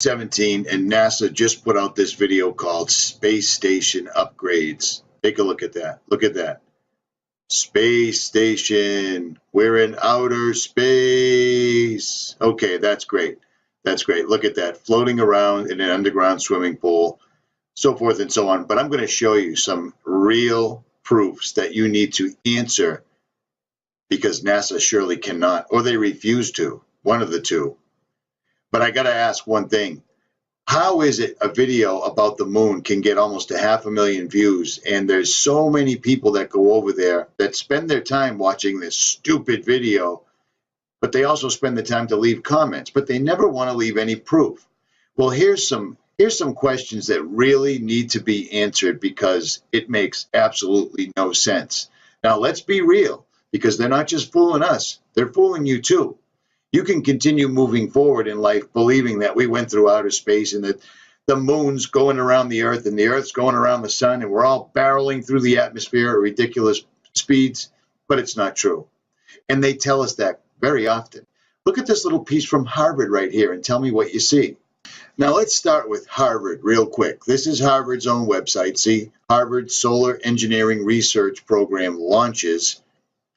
17, and NASA just put out this video called Space Station Upgrades. Take a look at that. Look at that. Space Station. We're in outer space. Okay, that's great. That's great. Look at that. Floating around in an underground swimming pool, so forth and so on. But I'm going to show you some real proofs that you need to answer, because NASA surely cannot, or they refuse to, one of the two. But I got to ask one thing. How is it a video about the moon can get almost 500,000 views, and there's so many people that go over there that spend their time watching this stupid video, but they also spend the time to leave comments, but they never want to leave any proof? Well, here's some questions that really need to be answered, because it makes absolutely no sense. Now, let's be real, because they're not just fooling us, they're fooling you too. You can continue moving forward in life believing that we went through outer space and that the moon's going around the earth and the earth's going around the sun and we're all barreling through the atmosphere at ridiculous speeds, but it's not true. And they tell us that very often. Look at this little piece from Harvard right here and tell me what you see. Now let's start with Harvard real quick. This is Harvard's own website. See, Harvard Solar Engineering Research Program launches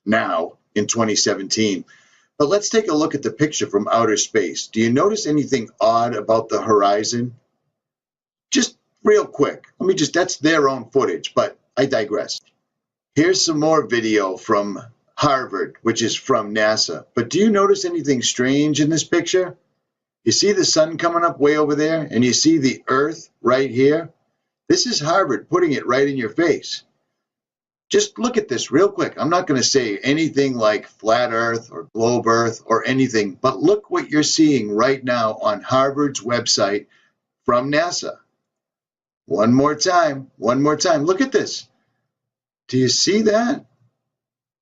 now in 2017. But let's take a look at the picture from outer space. Do you notice anything odd about the horizon? Just real quick. That's their own footage, but I digress. Here's some more video from Harvard, which is from NASA. But do you notice anything strange in this picture? You see the sun coming up way over there, and you see the earth right here? This is Harvard putting it right in your face. Just look at this real quick. I'm not going to say anything like flat earth or globe earth or anything, but look what you're seeing right now on Harvard's website from NASA. One more time. Look at this. Do you see that?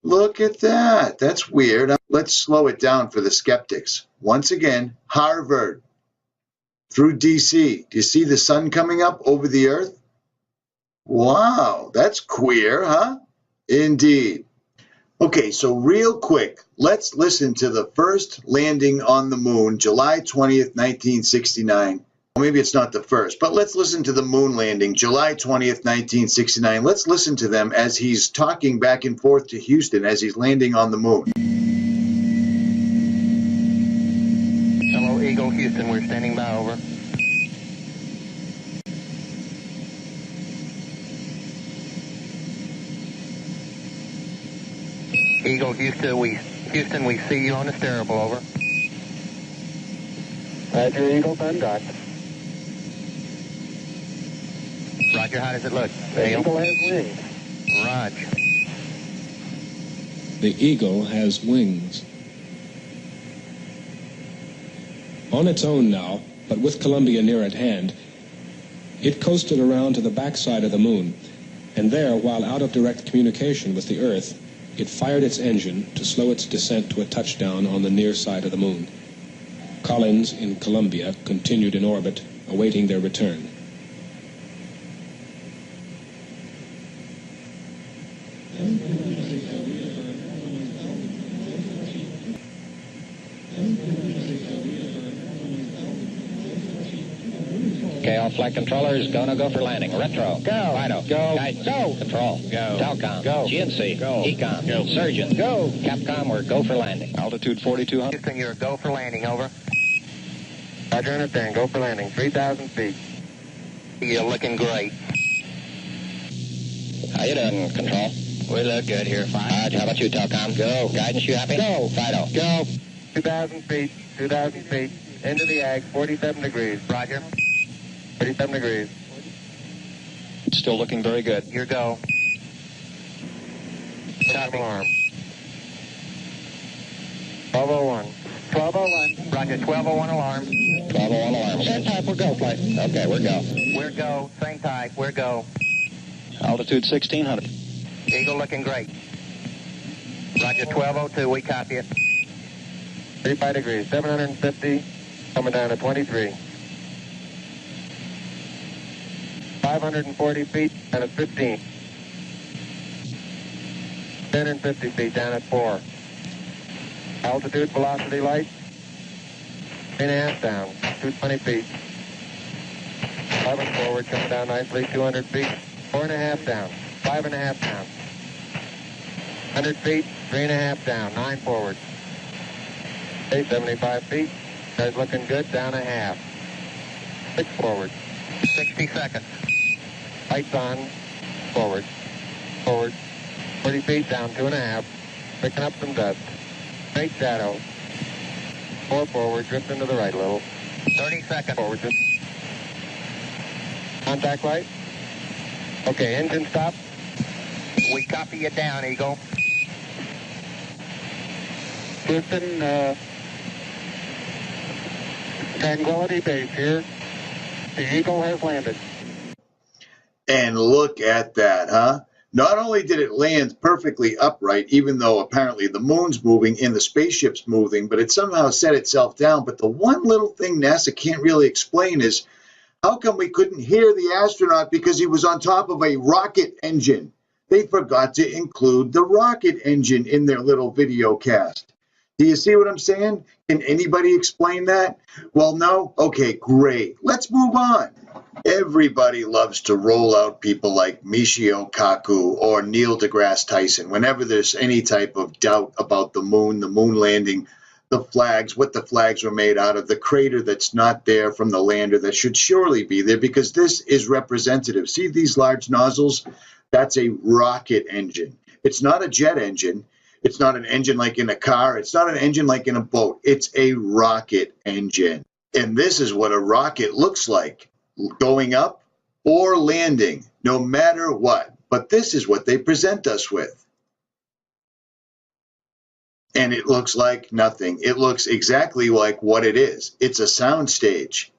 Look at that. That's weird. Let's slow it down for the skeptics. Once again, Harvard through DC. Do you see the sun coming up over the earth? Wow, that's queer, huh? Indeed. Okay, so real quick, let's listen to the first landing on the moon, July 20th, 1969. Well, maybe it's not the first, but let's listen to the moon landing, July 20th, 1969. Let's listen to them as he's talking back and forth to Houston as he's landing on the moon. Hello, Eagle, Houston, we're standing by, over. Eagle, Houston, we see you on the steerable, over. Roger, Eagle, dot. Roger, how does it look? The Eagle has wings. Roger. The Eagle has wings. On its own now, but with Columbia near at hand, it coasted around to the backside of the moon, and there, while out of direct communication with the Earth, it fired its engine to slow its descent to a touchdown on the near side of the moon. Collins in Columbia continued in orbit, awaiting their return. Okay, all flight controllers, go for landing. Retro. Go. Fido. Go. Guidance. Go. Control. Go. Telcom. Go. GNC. Go. Ecom. Go. Surgeon. Go. Capcom, we're go for landing. Altitude 4200. Houston, you're go for landing, over. Roger, understand. Go for landing. 3,000 feet. You're looking great. How you doing, Control? We look good here, fine. Roger, how about you, Telcom? Go. Guidance, you happy? Go. Fido. Go. 2,000 feet. 2,000 feet. Into the ag. 47 degrees. Roger. 37 degrees. It's still looking very good. Your go. Copy. Alarm. 1201. 1201. Roger, 1201 alarm. 1201 alarm. Same type, we're go, flight. Okay, we're go. We're go. Same type, we're go. Altitude 1600. Eagle looking great. Roger, 1202, we copy it. 35 degrees. 750. Coming down to 23. 540 feet down at 15. 1050 feet down at 4. Altitude, velocity, light. 3.5 down. 220 feet. 11 forward, coming down nicely, 200 feet. 4.5 down, 5.5 down. 100 feet, 3.5 down, 9 forward. Okay, 75 feet. That's looking good, down a half. 6 forward. 60 seconds. Lights on, forward. Forward. 40 feet, down 2.5. Picking up some dust. Straight shadow. 4 forward, drifting to the right a little. 30 seconds. Forward. Contact light. Okay, engine stop. We copy you down, Eagle. Houston, Tranquility Base here. The Eagle has landed. And look at that, huh? Not only did it land perfectly upright, even though apparently the moon's moving and the spaceship's moving, but it somehow set itself down. But the one little thing NASA can't really explain is how come we couldn't hear the astronaut because he was on top of a rocket engine? They forgot to include the rocket engine in their little video cast. Do you see what I'm saying? Can anybody explain that? Well, no? Okay, great. Let's move on. Everybody loves to roll out people like Michio Kaku or Neil deGrasse Tyson whenever there's any type of doubt about the moon landing, the flags, what the flags were made out of, the crater that's not there from the lander that should surely be there because this is representative. See these large nozzles? That's a rocket engine. It's not a jet engine. It's not an engine like in a car. It's not an engine like in a boat. It's a rocket engine. And this is what a rocket looks like, going up or landing, no matter what. But this is what they present us with. And it looks like nothing. It looks exactly like what it is. It's a sound stage.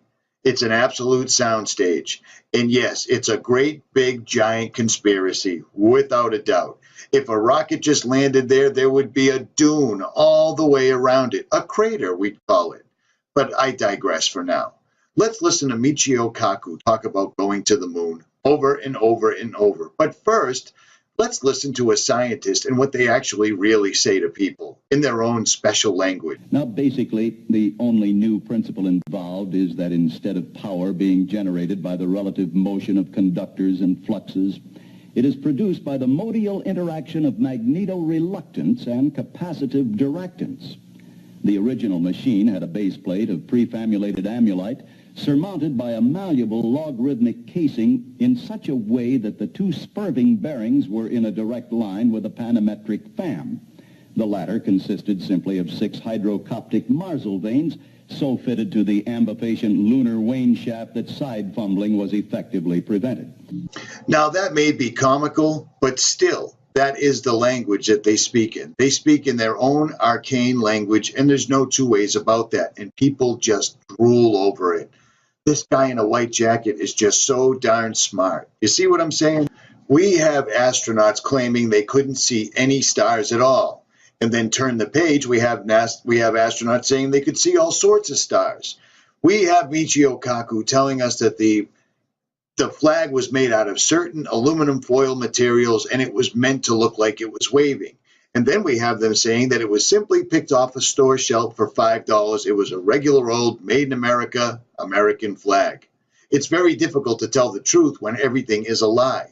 It's an absolute sound stage. And yes, it's a great, big, giant conspiracy, without a doubt. If a rocket just landed there, there would be a dune all the way around it. A crater, we'd call it. But I digress for now. Let's listen to Michio Kaku talk about going to the moon over and over and over. But first, let's listen to a scientist and what they actually really say to people in their own special language. Now, basically, the only new principle involved is that instead of power being generated by the relative motion of conductors and fluxes, it is produced by the modal interaction of magnetoreluctance and capacitive directance. The original machine had a base plate of prefamulated amulite surmounted by a malleable logarithmic casing in such a way that the two spurving bearings were in a direct line with a panometric fam. The latter consisted simply of 6 hydrocoptic Marsal vanes so fitted to the ambifacient lunar wane shaft that side fumbling was effectively prevented. Now that may be comical, but still, that is the language that they speak in. They speak in their own arcane language, and there's no two ways about that, and people just drool over it. This guy in a white jacket is just so darn smart. You see what I'm saying? We have astronauts claiming they couldn't see any stars at all. And then turn the page, we have astronauts saying they could see all sorts of stars. We have Michio Kaku telling us that the flag was made out of certain aluminum foil materials and it was meant to look like it was waving. And then we have them saying that it was simply picked off a store shelf for $5. It was a regular old made in America, American flag. It's very difficult to tell the truth when everything is a lie.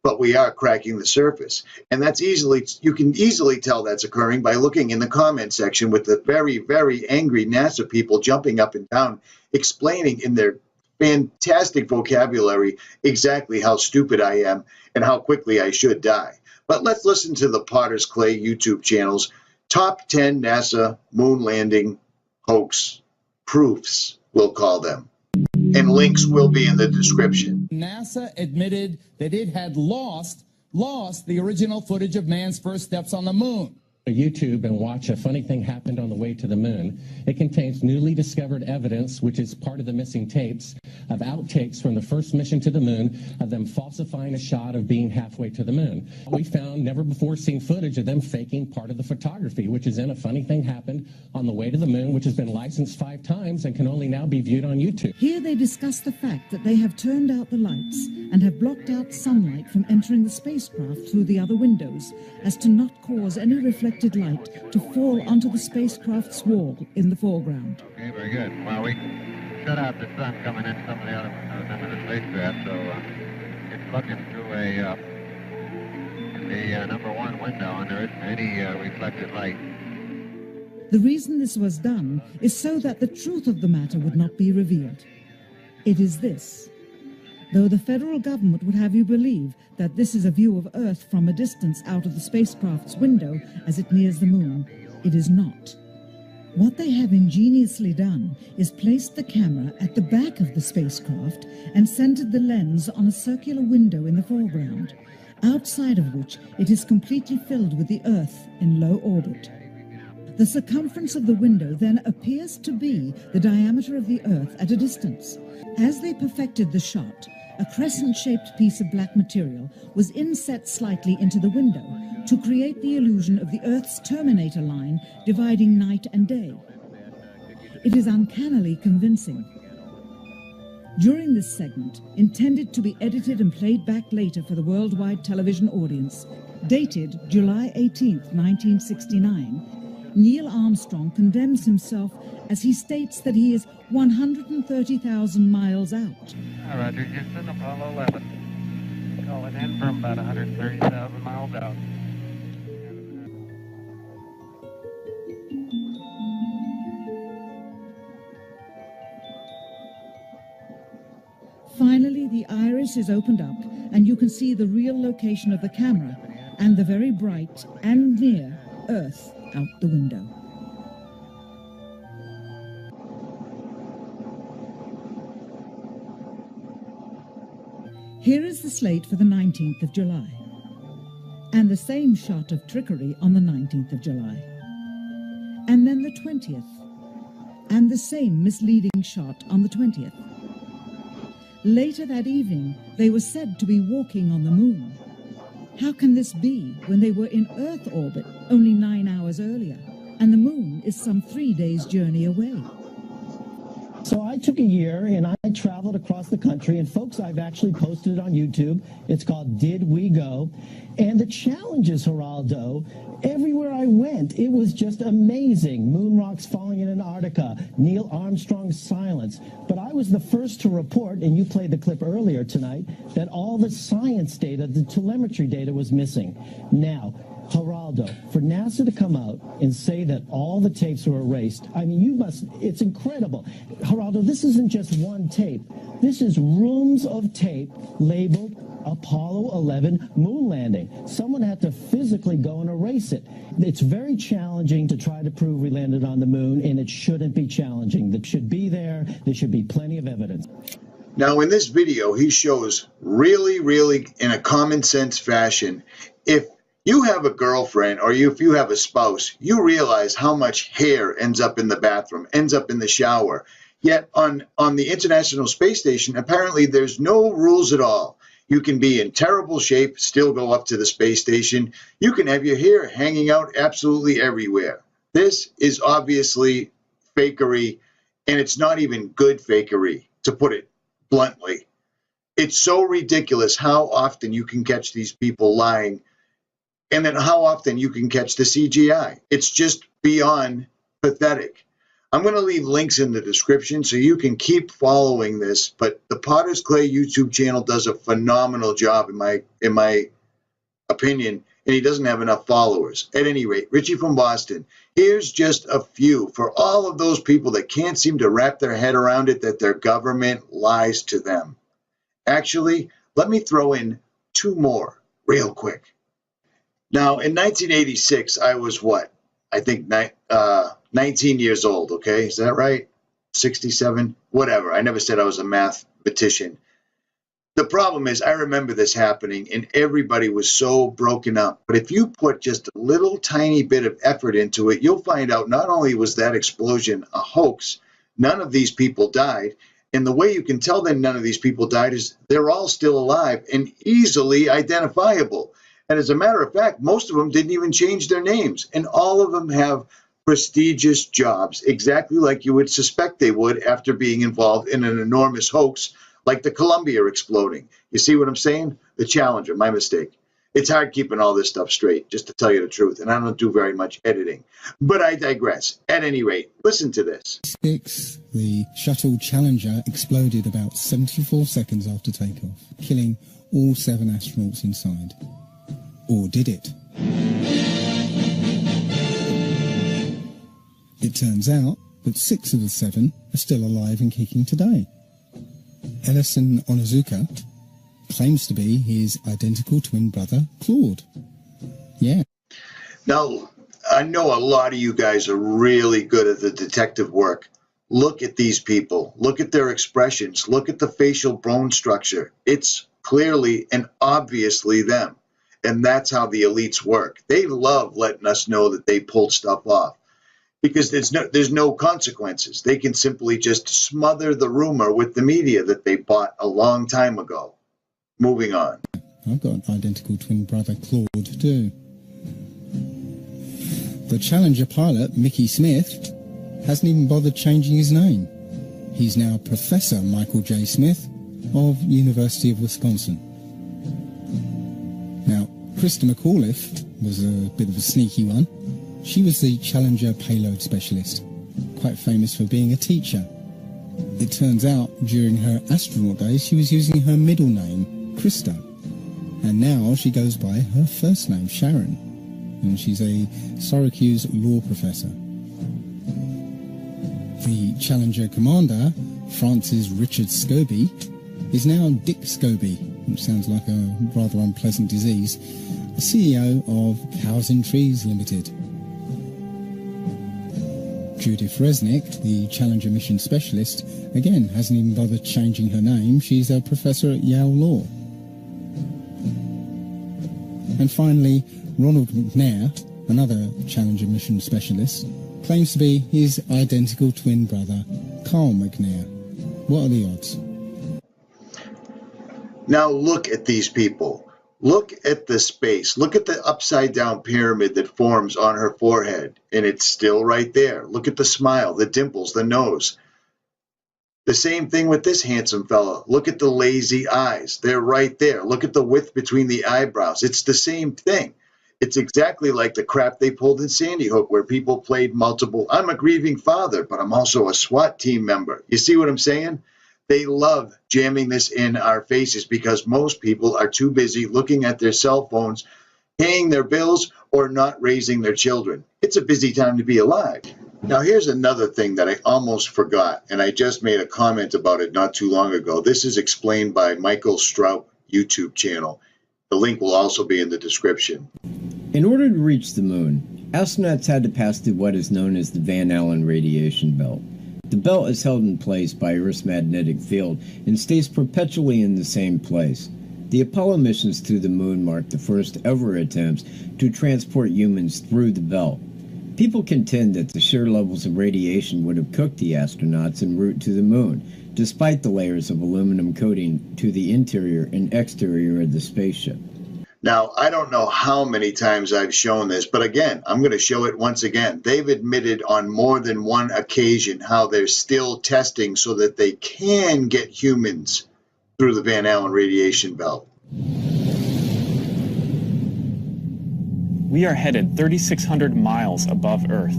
But we are cracking the surface. And you can easily tell that's occurring by looking in the comment section with the very, very angry NASA people jumping up and down, explaining in their fantastic vocabulary exactly how stupid I am and how quickly I should die. But let's listen to the Potter's Clay YouTube channel's top 10 NASA moon landing hoax proofs, we'll call them. And links will be in the description. NASA admitted that it had lost the original footage of man's first steps on the moon. YouTube and watch A Funny Thing Happened on the Way to the Moon. It contains newly discovered evidence, which is part of the missing tapes, of outtakes from the first mission to the moon, of them falsifying a shot of being halfway to the moon. We found never before seen footage of them faking part of the photography, which is in A Funny Thing Happened on the Way to the Moon, which has been licensed 5 times and can only now be viewed on YouTube. Here they discuss the fact that they have turned out the lights and have blocked out sunlight from entering the spacecraft through the other windows, as to not cause any reflected light to fall onto the spacecraft's wall in the foreground. Okay, very good. Wowie. shut out the sun coming in some of the other windows into the spacecraft, so it's looking through the number 1 window, and there isn't any reflected light. The reason this was done is so that the truth of the matter would not be revealed. It is this. Though the federal government would have you believe that this is a view of Earth from a distance out of the spacecraft's window as it nears the moon, it is not. What they have ingeniously done is placed the camera at the back of the spacecraft and centered the lens on a circular window in the foreground, outside of which it is completely filled with the Earth in low orbit. The circumference of the window then appears to be the diameter of the Earth at a distance. As they perfected the shot, a crescent-shaped piece of black material was inset slightly into the window to create the illusion of the Earth's terminator line dividing night and day. It is uncannily convincing. During this segment, intended to be edited and played back later for the worldwide television audience, dated July 18, 1969, Neil Armstrong condemns himself as he states that he is 130,000 miles out. Roger, Houston, Apollo 11. Calling in from about 130,000 miles out. Finally, the iris is opened up and you can see the real location of the camera and the very bright and near Earth out the window. Here is the slate for the 19th of July, and the same shot of trickery on the 19th of July, and then the 20th, and the same misleading shot on the 20th. Later that evening, they were said to be walking on the moon. How can this be when they were in Earth orbit only 9 hours earlier, and the moon is some 3 days' journey away? So I took a year and I traveled across the country, and folks, I've actually posted it on YouTube. It's called Did We Go? And the challenges, Geraldo, everywhere I went, it was just amazing. Moon rocks falling in Antarctica, Neil Armstrong's silence. But I was the first to report, and you played the clip earlier tonight, that all the science data, the telemetry data was missing. Now, Geraldo, for NASA to come out and say that all the tapes were erased, I mean, it's incredible. Geraldo, this isn't just one tape. This is rooms of tape labeled Apollo 11 moon landing. Someone had to physically go and erase it. It's very challenging to try to prove we landed on the moon, and it shouldn't be challenging. It should be there. There should be plenty of evidence. Now, in this video, he shows really, in a common sense fashion, if you have a girlfriend or if you have a spouse, you realize how much hair ends up in the bathroom, ends up in the shower. Yet on the International Space Station, apparently there's no rules at all. You can be in terrible shape, still go up to the space station. You can have your hair hanging out absolutely everywhere. This is obviously fakery, and it's not even good fakery, to put it bluntly. It's so ridiculous how often you can catch these people lying, and then how often you can catch the CGI. It's just beyond pathetic. I'm going to leave links in the description so you can keep following this, but the Potter's Clay YouTube channel does a phenomenal job in my opinion, and he doesn't have enough followers. At any rate, Richie from Boston, here's just a few for all of those people that can't seem to wrap their head around it, that their government lies to them. Actually, let me throw in 2 more real quick. Now, in 1986, I was what? I think 19 years old, okay? Is that right? 67? Whatever. I never said I was a mathematician. The problem is, I remember this happening, and everybody was so broken up. But if you put just a little tiny bit of effort into it, you'll find out not only was that explosion a hoax, none of these people died. And the way you can tell that none of these people died is they're all still alive and easily identifiable. And as a matter of fact, most of them didn't even change their names. And all of them have prestigious jobs, exactly like you would suspect they would after being involved in an enormous hoax like the Columbia exploding. You see what I'm saying? The Challenger, my mistake. It's hard keeping all this stuff straight, just to tell you the truth, and I don't do very much editing. But I digress. At any rate, listen to this. The shuttle Challenger exploded about 74 seconds after takeoff, killing all 7 astronauts inside. Or did it? It turns out that 6 of the 7 are still alive and kicking today. Ellison Onizuka claims to be his identical twin brother, Claude. Yeah. Now, I know a lot of you guys are really good at the detective work. Look at these people. Look at their expressions. Look at the facial bone structure. It's clearly and obviously them. And that's how the elites work. They love letting us know that they pulled stuff off, because there's no consequences. They can simply just smother the rumor with the media that they bought a long time ago. Moving on. I've got an identical twin brother, Claude, too. The Challenger pilot, Mickey Smith, hasn't even bothered changing his name. He's now Professor Michael J. Smith of University of Wisconsin. Now, Krista McAuliffe was a bit of a sneaky one. She was the Challenger payload specialist, quite famous for being a teacher. It turns out during her astronaut days she was using her middle name, Krista, and now she goes by her first name, Sharon, and she's a Syracuse law professor. The Challenger commander, Francis Richard Scobie, is now Dick Scobie, which sounds like a rather unpleasant disease, the CEO of Cows and Trees Limited. Judith Resnick, the Challenger mission specialist, again hasn't even bothered changing her name. She's a professor at Yale Law. And finally, Ronald McNair, another Challenger mission specialist, claims to be his identical twin brother, Carl McNair. What are the odds? Now look at these people. Look at the space. Look at the upside-down pyramid that forms on her forehead, and it's still right there. Look at the smile, the dimples, the nose. The same thing with this handsome fella. Look at the lazy eyes. They're right there. Look at the width between the eyebrows. It's the same thing. It's exactly like the crap they pulled in Sandy Hook, where people played multiple, I'm a grieving father, but I'm also a SWAT team member. You see what I'm saying? They love jamming this in our faces because most people are too busy looking at their cell phones, paying their bills, or not raising their children. It's a busy time to be alive. Now, here's another thing that I almost forgot, and I just made a comment about it not too long ago. This is explained by Michael Strout YouTube channel. The link will also be in the description. In order to reach the moon, astronauts had to pass through what is known as the Van Allen radiation belt. The belt is held in place by Earth's magnetic field and stays perpetually in the same place. The Apollo missions to the moon marked the first ever attempts to transport humans through the belt. People contend that the sheer levels of radiation would have cooked the astronauts en route to the moon, despite the layers of aluminum coating to the interior and exterior of the spaceship. Now, I don't know how many times I've shown this, but again, I'm going to show it once again. They've admitted on more than one occasion how they're still testing so that they can get humans through the Van Allen radiation belt. We are headed 3,600 miles above Earth,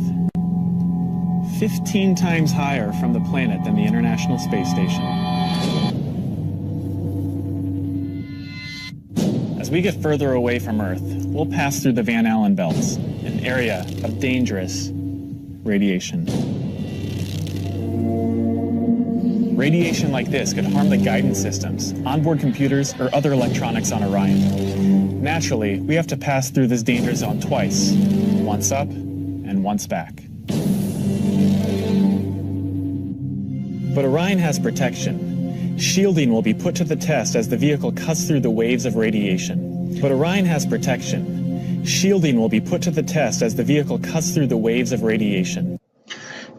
15 times higher from the planet than the International Space Station. As we get further away from Earth, we'll pass through the Van Allen belts, an area of dangerous radiation. Radiation like this could harm the guidance systems, onboard computers, or other electronics on Orion. Naturally, we have to pass through this danger zone twice, once up and once back. But Orion has protection. Shielding will be put to the test as the vehicle cuts through the waves of radiation. But Orion has protection. Shielding will be put to the test as the vehicle cuts through the waves of radiation.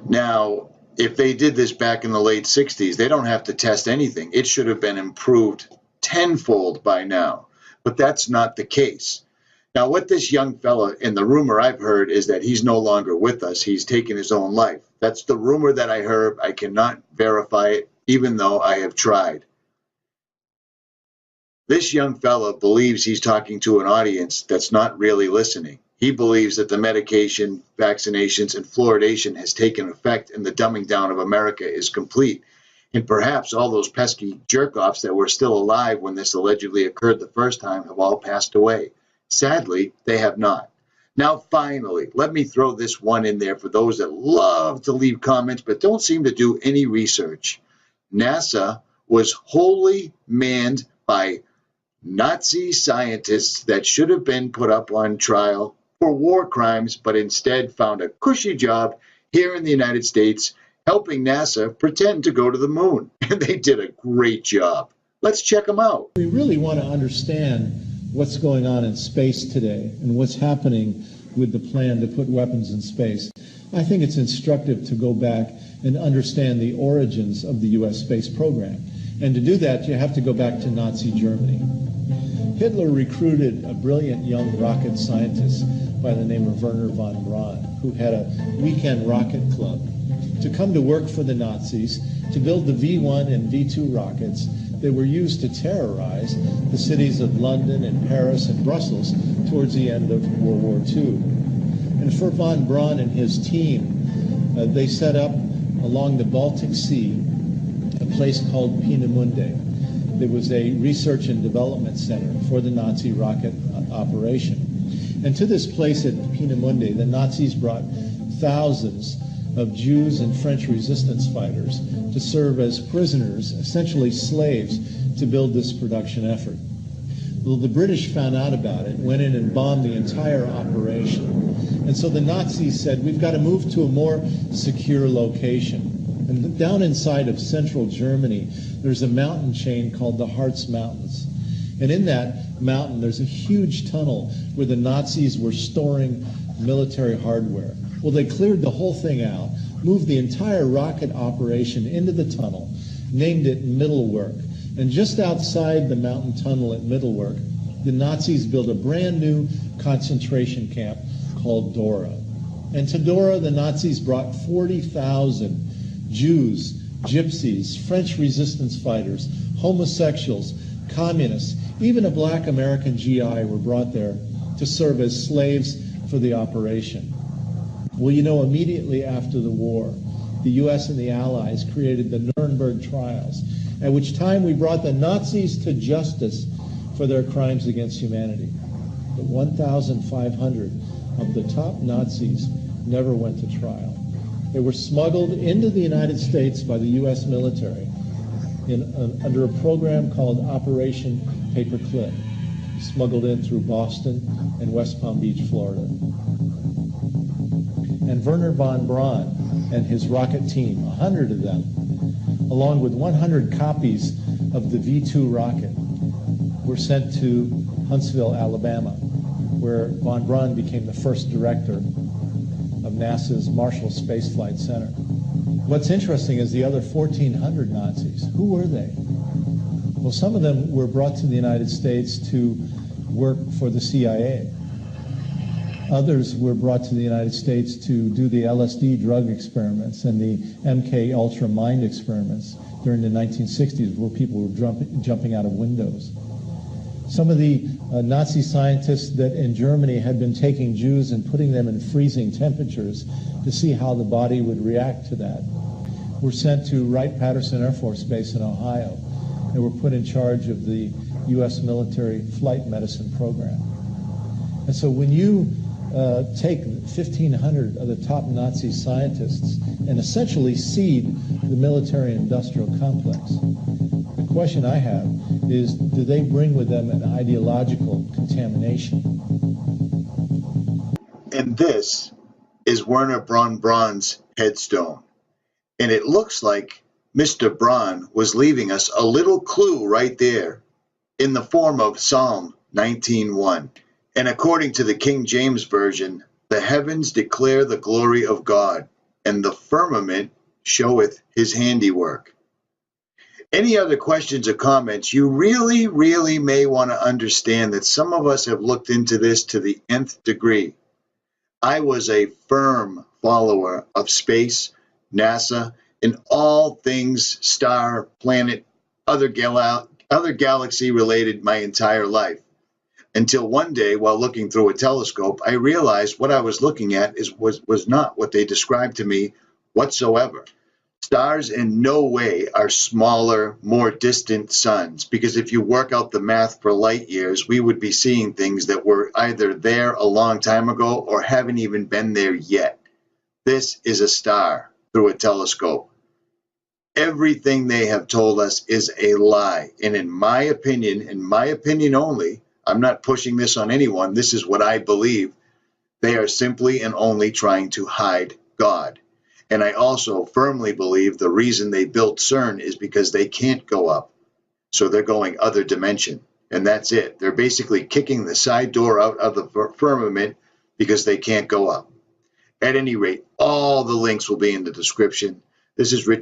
Now, if they did this back in the late 60s, they don't have to test anything. It should have been improved tenfold by now. But that's not the case. Now, what this young fella, and the rumor I've heard, is that he's no longer with us. He's taken his own life. That's the rumor that I heard. I cannot verify it, even though I have tried. This young fella believes he's talking to an audience that's not really listening. He believes that the medication, vaccinations, and fluoridation has taken effect and the dumbing down of America is complete. And perhaps all those pesky jerk-offs that were still alive when this allegedly occurred the first time have all passed away. Sadly, they have not. Now, finally, let me throw this one in there for those that love to leave comments but don't seem to do any research. NASA was wholly manned by Nazi scientists that should have been put up on trial for war crimes, but instead found a cushy job here in the United States helping NASA pretend to go to the moon. And they did a great job. Let's check them out. We really want to understand what's going on in space today and what's happening with the plan to put weapons in space. I think it's instructive to go back and understand the origins of the U.S. space program. And to do that, you have to go back to Nazi Germany. Hitler recruited a brilliant young rocket scientist by the name of Wernher von Braun, who had a weekend rocket club, to come to work for the Nazis to build the V-1 and V-2 rockets that were used to terrorize the cities of London and Paris and Brussels towards the end of World War II. And for von Braun and his team, they set up along the Baltic Sea a place called Peenemünde. There was a research and development center for the Nazi rocket operation. And to this place at Peenemünde, the Nazis brought thousands of Jews and French resistance fighters to serve as prisoners, essentially slaves, to build this production effort. Well, the British found out about it, went in and bombed the entire operation. And so the Nazis said, we've got to move to a more secure location. And down inside of central Germany, there's a mountain chain called the Harz Mountains. And in that mountain, there's a huge tunnel where the Nazis were storing military hardware. Well, they cleared the whole thing out, moved the entire rocket operation into the tunnel, named it Mittelwerk. And just outside the mountain tunnel at Mittelwerk, the Nazis built a brand new concentration camp called Dora. And to Dora, the Nazis brought 40,000 Jews, gypsies, French resistance fighters, homosexuals, communists, even a black American GI were brought there to serve as slaves for the operation. Well, you know, immediately after the war, the U.S. and the Allies created the Nuremberg trials, at which time we brought the Nazis to justice for their crimes against humanity. But 1,500 of the top Nazis never went to trial. They were smuggled into the United States by the U.S. military under a program called Operation Paperclip, smuggled in through Boston and West Palm Beach, Florida. And Wernher von Braun and his rocket team, 100 of them, along with 100 copies of the V-2 rocket, were sent to Huntsville, Alabama, where von Braun became the first director of NASA's Marshall Space Flight Center. What's interesting is the other 1,400 Nazis. Who were they? Well, some of them were brought to the United States to work for the CIA. Others were brought to the United States to do the LSD drug experiments and the MK Ultra mind experiments during the 1960s, where people were jumping out of windows. Some of the Nazi scientists that in Germany had been taking Jews and putting them in freezing temperatures to see how the body would react to that were sent to Wright-Patterson Air Force Base in Ohio and were put in charge of the U.S. military flight medicine program. And so when you take 1,500 of the top Nazi scientists and essentially seed the military-industrial complex, the question I have is, do they bring with them an ideological contamination? And this is Wernher von Braun's headstone. And it looks like Mr. Braun was leaving us a little clue right there in the form of Psalm 19:1. And according to the King James Version, the heavens declare the glory of God, and the firmament showeth his handiwork. Any other questions or comments? You really may want to understand that some of us have looked into this to the nth degree. I was a firm follower of space, NASA, and all things star, planet, other other galaxy related my entire life. Until one day, while looking through a telescope, I realized what I was looking at was not what they described to me whatsoever. Stars in no way are smaller, more distant suns, because if you work out the math for light years, we would be seeing things that were either there a long time ago or haven't even been there yet. This is a star through a telescope. Everything they have told us is a lie. And in my opinion only, I'm not pushing this on anyone, this is what I believe, they are simply and only trying to hide God. And I also firmly believe the reason they built CERN is because they can't go up. So they're going other dimension. And that's it. They're basically kicking the side door out of the firmament because they can't go up. At any rate, all the links will be in the description. This is Rich.